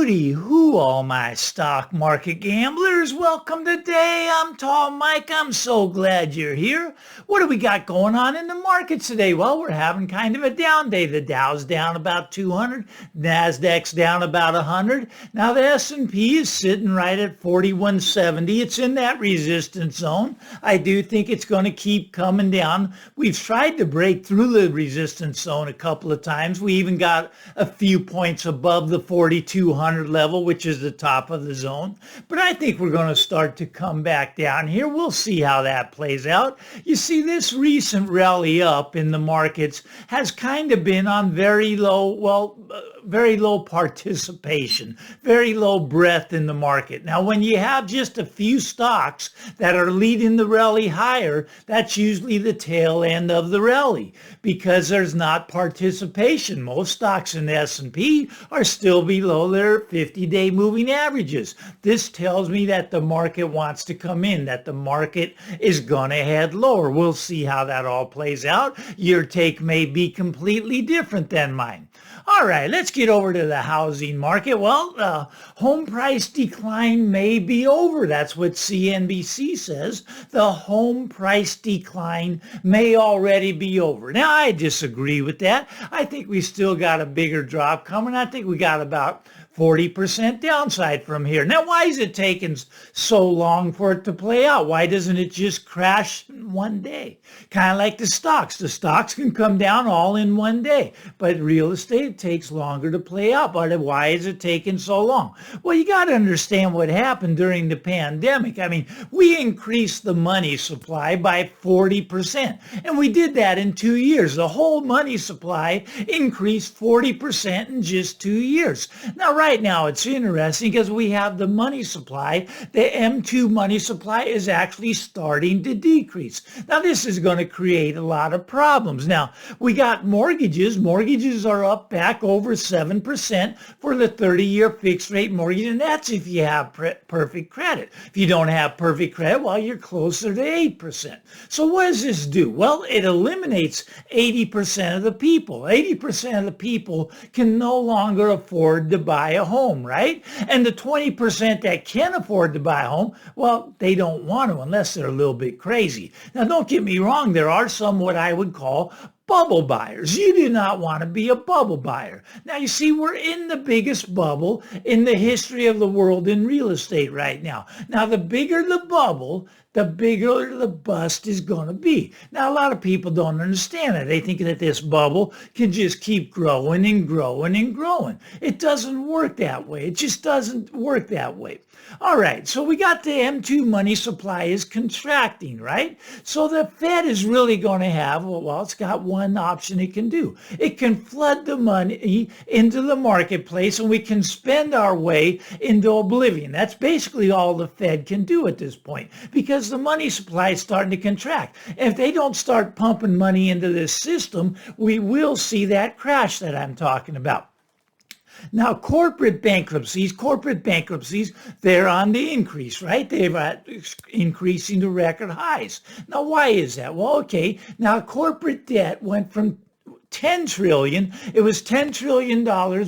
Hooty hoo, all my stock market gamblers. Welcome today. I'm Tall Mike. I'm so glad you're here. What do we got going on in the markets today? Well, we're having kind of a down day. The Dow's down about 200. NASDAQ's down about 100. Now the S&P is sitting right at 4170. It's in that resistance zone. I do think it's going to keep coming down. We've tried to break through the resistance zone a couple of times. We even got a few points above the 4200 level, which is the top of the zone. But I think we're going to start to come back down here. We'll see how that plays out. You see, this recent rally up in the markets has kind of been on very low, very low participation, very low breadth in the market. Now, when you have just a few stocks that are leading the rally higher, that's usually the tail end of the rally because there's not participation. Most stocks in the S&P are still below their 50-day moving averages. This tells me that the market wants to come in, that the market is going to head lower. We'll see how that all plays out. Your take may be completely different than mine. All right, let's get over to the housing market. Well, home price decline may be over. That's what CNBC says. The home price decline may already be over. Now, I disagree with that. I think we still got a bigger drop coming. I think we got about 40% downside from here. Now, why is it taking so long for it to play out? Why doesn't it just crash in one day? Kind of like the stocks. The stocks can come down all in one day, but real estate takes longer to play out. But why is it taking so long? Well, you got to understand what happened during the pandemic. I mean, we increased the money supply by 40%, and we did that in 2 years. The whole money supply increased 40% in just 2 years. Now, right now, it's interesting because we have the money supply. The M2 money supply is actually starting to decrease. Now, this is going to create a lot of problems. Now, we got mortgages. Mortgages are up back over 7% for the 30-year fixed rate mortgage, and that's if you have perfect credit. If you don't have perfect credit, well, you're closer to 8%. So what does this do? Well, it eliminates 80% of the people. 80% of the people can no longer afford to buy a home, right? And the 20% that can afford to buy a home, well, they don't want to unless they're a little bit crazy. Now, don't get me wrong. There are some what I would call bubble buyers. You do not want to be a bubble buyer. Now, you see, we're in the biggest bubble in the history of the world in real estate right now. Now, the bigger the bubble, the bigger the bust is going to be. Now, a lot of people don't understand it. They think that this bubble can just keep growing and growing and growing. It doesn't work that way. It just doesn't work that way. All right, so we got the M2 money supply is contracting, right? So the Fed is really going to have, well, it's got one option it can do. It can flood the money into the marketplace and we can spend our way into oblivion. That's basically all the Fed can do at this point because the money supply is starting to contract. If they don't start pumping money into this system, we will see that crash that I'm talking about. Now, corporate bankruptcies, they're on the increase, right? They're increasing to record highs. Now, why is that? Well, okay, now corporate debt went from 10 trillion. It was $10 trillion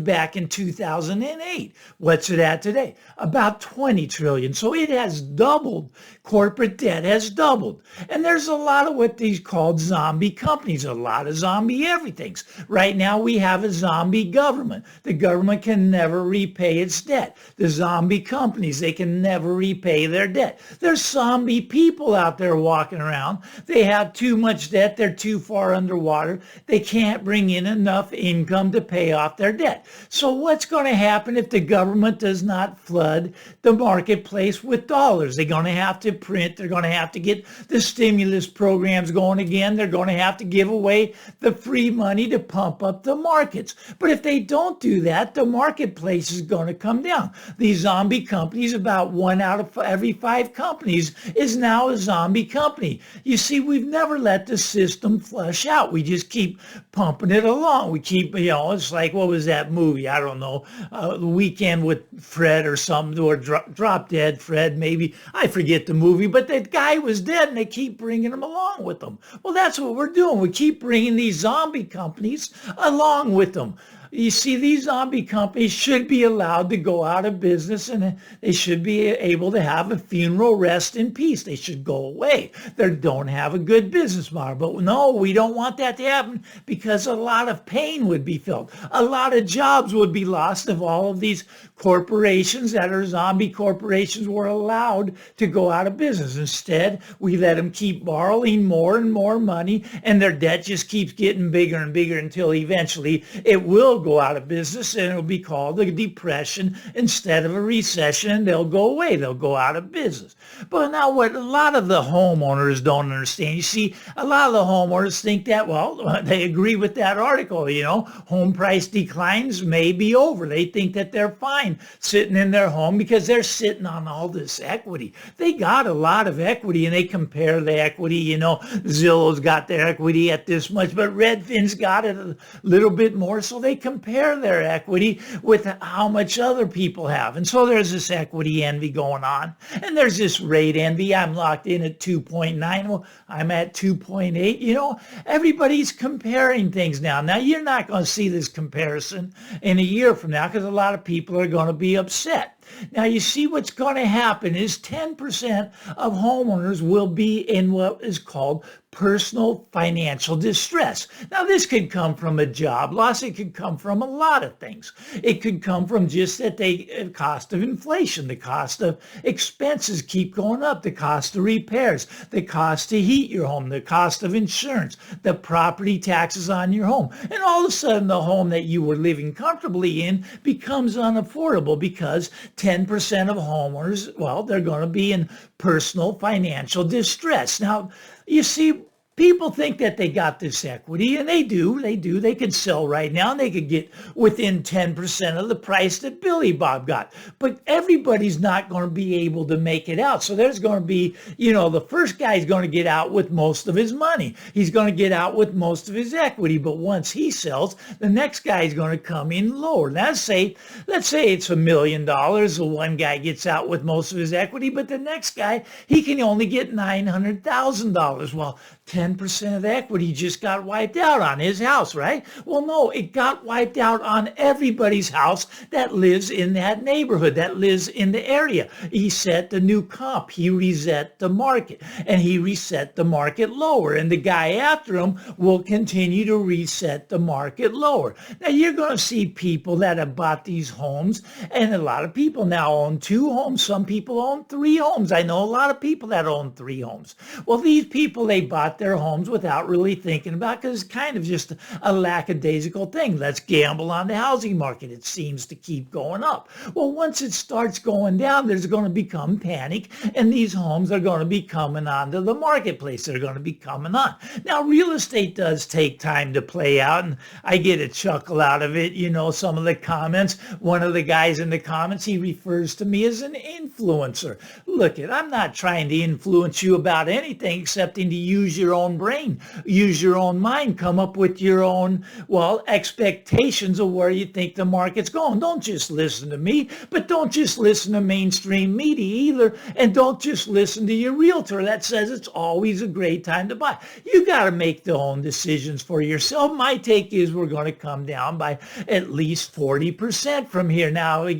back in 2008. What's it at today? About 20 trillion. So it has doubled. Corporate debt has doubled. And there's a lot of what these called zombie companies, a lot of zombie everythings. Right now we have a zombie government. The government can never repay its debt. The zombie companies, they can never repay their debt. There's zombie people out there walking around. They have too much debt. They're too far underwater. They can't bring in enough income to pay off their debt. So what's going to happen if the government does not flood the marketplace with dollars? They're going to have to print. They're going to have to get the stimulus programs going again. They're going to have to give away the free money to pump up the markets. But if they don't do that, the marketplace is going to come down. These zombie companies, about 1 out of every 5 companies is now a zombie company. You see, we've never let the system flush out. We just keep pumping it along. We keep, it's like, what was that movie? I don't know, The Weekend with Fred or something, or Drop Dead Fred, maybe. I forget the movie, but that guy was dead and they keep bringing him along with them. Well, that's what we're doing. We keep bringing these zombie companies along with them. You see, these zombie companies should be allowed to go out of business, and they should be able to have a funeral rest in peace. They should go away. They don't have a good business model. But no, we don't want that to happen because a lot of pain would be felt. A lot of jobs would be lost if all of these corporations that are zombie corporations were allowed to go out of business. Instead, we let them keep borrowing more and more money, and their debt just keeps getting bigger and bigger until eventually it will go out of business, and it'll be called a depression instead of a recession, and they'll go away. They'll go out of business. But now what a lot of the homeowners don't understand, you see, a lot of the homeowners think that, well, they agree with that article, home price declines may be over. They think that they're fine sitting in their home because they're sitting on all this equity. They got a lot of equity, and they compare the equity, Zillow's got their equity at this much, but Redfin's got it a little bit more, so they compare their equity with how much other people have. And so there's this equity envy going on, and there's this rate envy. I'm locked in at 2.9. Well, I'm at 2.8. Everybody's comparing things now. Now, you're not going to see this comparison in a year from now because a lot of people are going to be upset. Now, you see what's going to happen is 10% of homeowners will be in what is called personal financial distress. Now, this could come from a job loss. It could come from a lot of things. It could come from just that the cost of inflation, the cost of expenses keep going up, the cost of repairs, the cost to heat your home, the cost of insurance, the property taxes on your home. And all of a sudden, the home that you were living comfortably in becomes unaffordable because 10% of homeowners, well, they're going to be in personal financial distress. Now, you see, people think that they got this equity, and they do. They could sell right now, and they could get within 10% of the price that Billy Bob got. But everybody's not going to be able to make it out. So there's going to be, the first guy's going to get out with most of his money. He's going to get out with most of his equity. But once he sells, the next guy's going to come in lower. Let's say it's $1 million. The one guy gets out with most of his equity, but the next guy, he can only get $900,000. Well, 10% of the equity just got wiped out on his house, right? Well, no, it got wiped out on everybody's house that lives in that neighborhood, that lives in the area. He set the new comp. He reset the market, and he reset the market lower. And the guy after him will continue to reset the market lower. Now, you're going to see people that have bought these homes, and a lot of people now own 2 homes. Some people own 3 homes. I know a lot of people that own 3 homes. Well, these people, they bought their homes without really thinking about it because it's kind of just a lackadaisical thing. Let's gamble on the housing market. It seems to keep going up. Well, once it starts going down, there's going to become panic, and these homes are going to be coming onto the marketplace. They're going to be coming on. Now, real estate does take time to play out, and I get a chuckle out of it. Some of the comments, one of the guys in the comments, he refers to me as an influencer. Look, I'm not trying to influence you about anything except to use your own brain, use your own mind, come up with your own, expectations of where you think the market's going. Don't just listen to me, but don't just listen to mainstream media either, and don't just listen to your realtor that says it's always a great time to buy. You got to make the own decisions for yourself. My take is we're going to come down by at least 40% from here. Now, the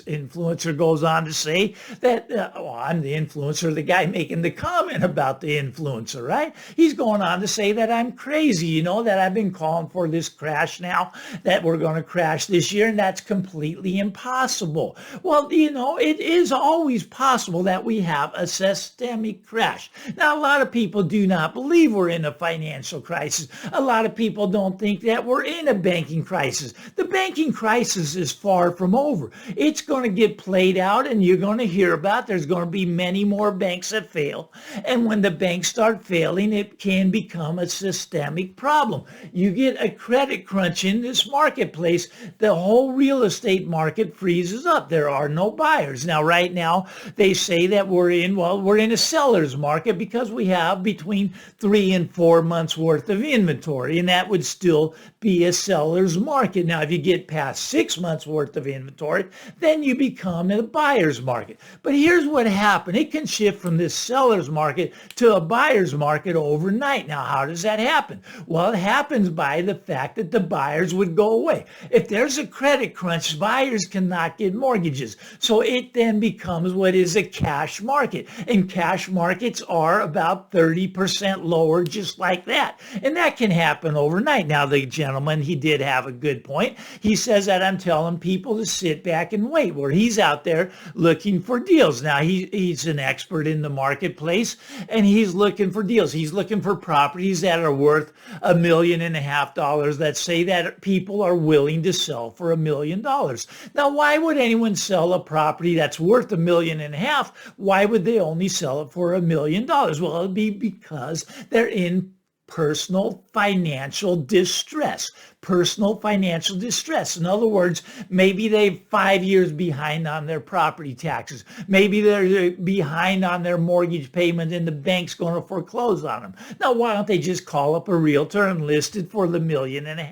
influencer goes on to say that, I'm the influencer, the guy making the comment about the influencer, right? He's going on to say that I'm crazy, that I've been calling for this crash now, that we're going to crash this year, and that's completely impossible. Well, it is always possible that we have a systemic crash. Now, a lot of people do not believe we're in a financial crisis. A lot of people don't think that we're in a banking crisis. The banking crisis is far from over. It's going to get played out, and you're going to hear about there's going to be many more banks that fail. And when the banks start failing, it can become a systemic problem. You get a credit crunch in this marketplace, the whole real estate market freezes up. There are no buyers. Now, right now, they say that we're in a seller's market because we have between 3 and 4 months worth of inventory, and that would still be a seller's market. Now, if you get past 6 months worth of inventory, then you become in a buyer's market. But here's what happened. It can shift from this seller's market to a buyer's market overnight. Now, how does that happen? Well, it happens by the fact that the buyers would go away. If there's a credit crunch, buyers cannot get mortgages. So it then becomes what is a cash market. And cash markets are about 30% lower just like that. And that can happen overnight. Now, the gentleman, he did have a good point. He says that I'm telling people to sit back and wait, where he's out there looking for deals. Now, he's an expert in the marketplace, and he's looking for deals. He's looking for properties that are worth $1.5 million that say that people are willing to sell for $1 million. Now, why would anyone sell a property that's worth $1.5 million? Why would they only sell it for $1 million? Well, it'd be because they're in personal financial distress. Personal financial distress. In other words, maybe they're 5 years behind on their property taxes. Maybe they're behind on their mortgage payment and the bank's going to foreclose on them. Now, why don't they just call up a realtor and list it for the $1.5 million?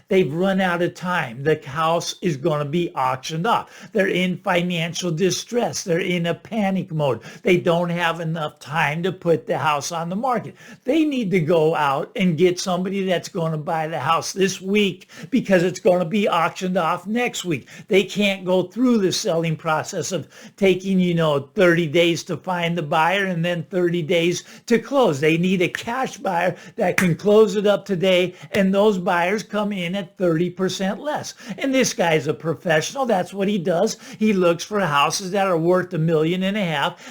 They've run out of time. The house is going to be auctioned off. They're in financial distress. They're in a panic mode. They don't have enough time to put the house on the market. They need to go out and get somebody that's going to buy the house this week because it's going to be auctioned off next week. They can't go through the selling process of taking, 30 days to find the buyer and then 30 days to close. They need a cash buyer that can close it up today, and those buyers come in at 30% less. And this guy's a professional. That's what he does. He looks for houses that are worth $1.5 million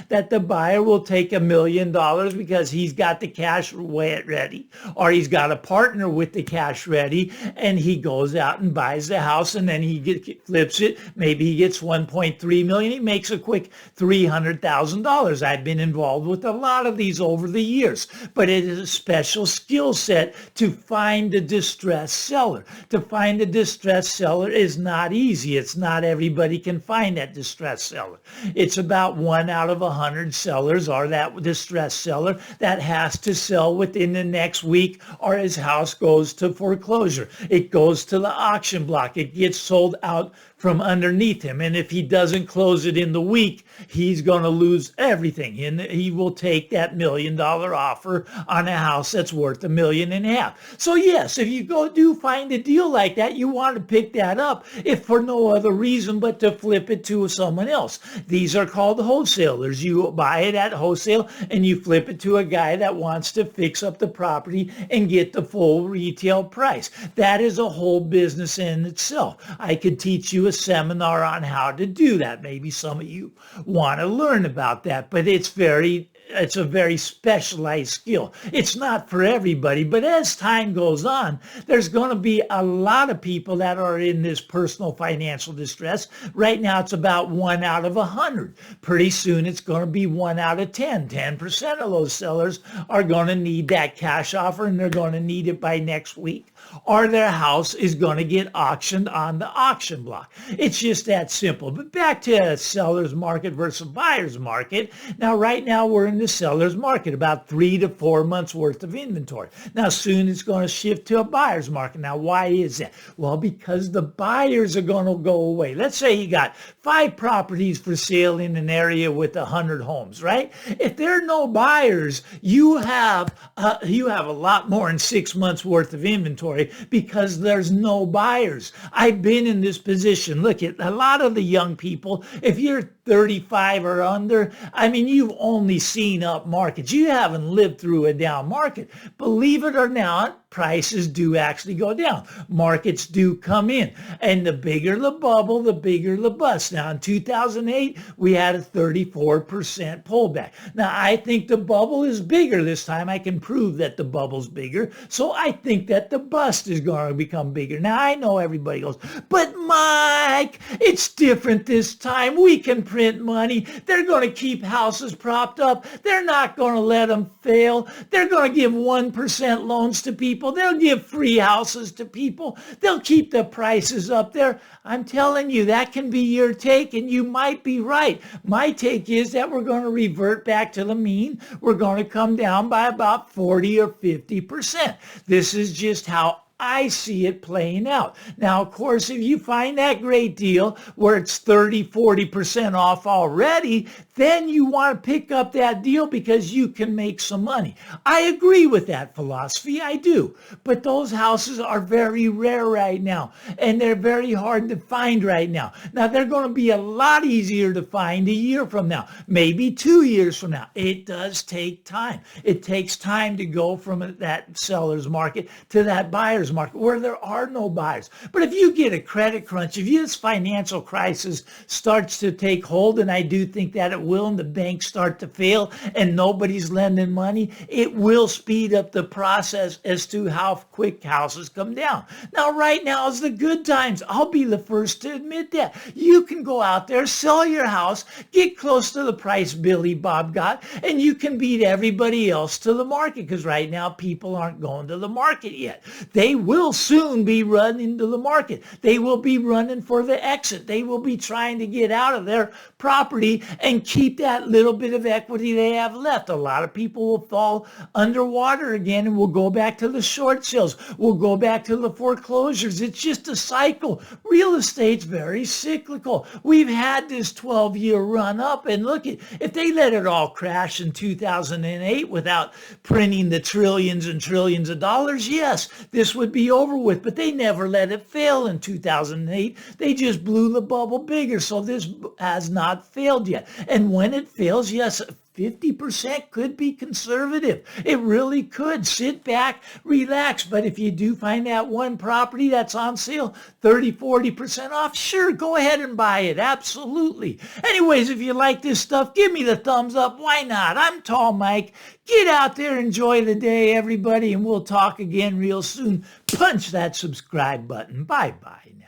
that the buyer will take $1 million because he's got the cash ready, or he's got a partner with the cash ready, and he goes out and buys the house, and then he flips it. Maybe he gets $1.3 million. He makes a quick $300,000. I've been involved with a lot of these over the years, but it is a special skill set to find a distressed seller. To find a distressed seller is not easy. It's not everybody can find that distressed seller. It's about 1 out of 100 sellers are that distressed seller that has to sell within the next week, or his house goes to foreclosure. It goes to the auction block. It gets sold out from underneath him. And if he doesn't close it in the week, he's going to lose everything. And he will take that $1 million offer on a house that's worth $1.5 million. So yes, if you do find a deal like that, you want to pick that up, if for no other reason but to flip it to someone else. These are called wholesalers. You buy it at wholesale and you flip it to a guy that wants to fix up the property and get the full retail price. That is a whole business in itself. I could teach you a seminar on how to do that. Maybe some of you want to learn about that, but it's a very specialized skill. It's not for everybody, but as time goes on, there's going to be a lot of people that are in this personal financial distress. Right now, it's about 1 out of 100. Pretty soon, it's going to be 1 out of 10. 10% of those sellers are going to need that cash offer, and they're going to need it by next week, or their house is going to get auctioned on the auction block. It's just that simple. But back to a seller's market versus buyer's market. Now, right now, we're in the seller's market, about 3 to 4 months worth of inventory. Now, soon it's going to shift to a buyer's market. Now, why is that? Well, because the buyers are going to go away. Let's say you got 5 properties for sale in an area with 100 homes, right? If there are no buyers, you have a lot more than 6 months worth of inventory because there's no buyers. I've been in this position. Look at a lot of the young people. If you're 35 or under, you've only seen up markets. You haven't lived through a down market. Believe it or not, prices do actually go down. Markets do come in. And the bigger the bubble, the bigger the bust. Now, in 2008, we had a 34% pullback. Now, I think the bubble is bigger this time. I can prove that the bubble's bigger. So I think that the bust is going to become bigger. Now, I know everybody goes, but Mike, it's different this time. We can print money. They're going to keep houses propped up. They're not going to let them fail. They're going to give 1% loans to people. They'll give free houses to people. They'll keep the prices up there. I'm telling you, that can be your take, and you might be right. My take is that we're going to revert back to the mean. We're going to come down by about 40 or 50%. This is just how I see it playing out. Now, of course, if you find that great deal where it's 30, 40% off already, then you want to pick up that deal because you can make some money. I agree with that philosophy. I do. But those houses are very rare right now, and they're very hard to find right now. Now, they're going to be a lot easier to find a year from now, maybe 2 years from now. It does take time. It takes time to go from that seller's market to that buyer's market where there are no buyers. But if you get a credit crunch, if this financial crisis starts to take hold, and I do think that it will, and the banks start to fail and nobody's lending money, it will speed up the process as to how quick houses come down. Now, right now is the good times. I'll be the first to admit that. You can go out there, sell your house, get close to the price Billy Bob got, and you can beat everybody else to the market, because right now people aren't going to the market yet. They will soon be running to the market. They will be running for the exit. They will be trying to get out of their property and keep that little bit of equity they have left. A lot of people will fall underwater again, and we'll go back to the short sales. We'll go back to the foreclosures. It's just a cycle. Real estate's very cyclical. We've had this 12-year run up, and look, if they let it all crash in 2008 without printing the trillions and trillions of dollars, yes, this would be over with. But they never let it fail in 2008. They just blew the bubble bigger. So this has not failed yet. And when it fails, yes, 50% could be conservative. It really could. Sit back, relax. But if you do find that one property that's on sale, 30-40% off, sure, go ahead and buy it. Absolutely. Anyways, if you like this stuff, give me the thumbs up. Why not? I'm Tall Mike. Get out there, enjoy the day, everybody, and we'll talk again real soon. Punch that subscribe button. Bye-bye now.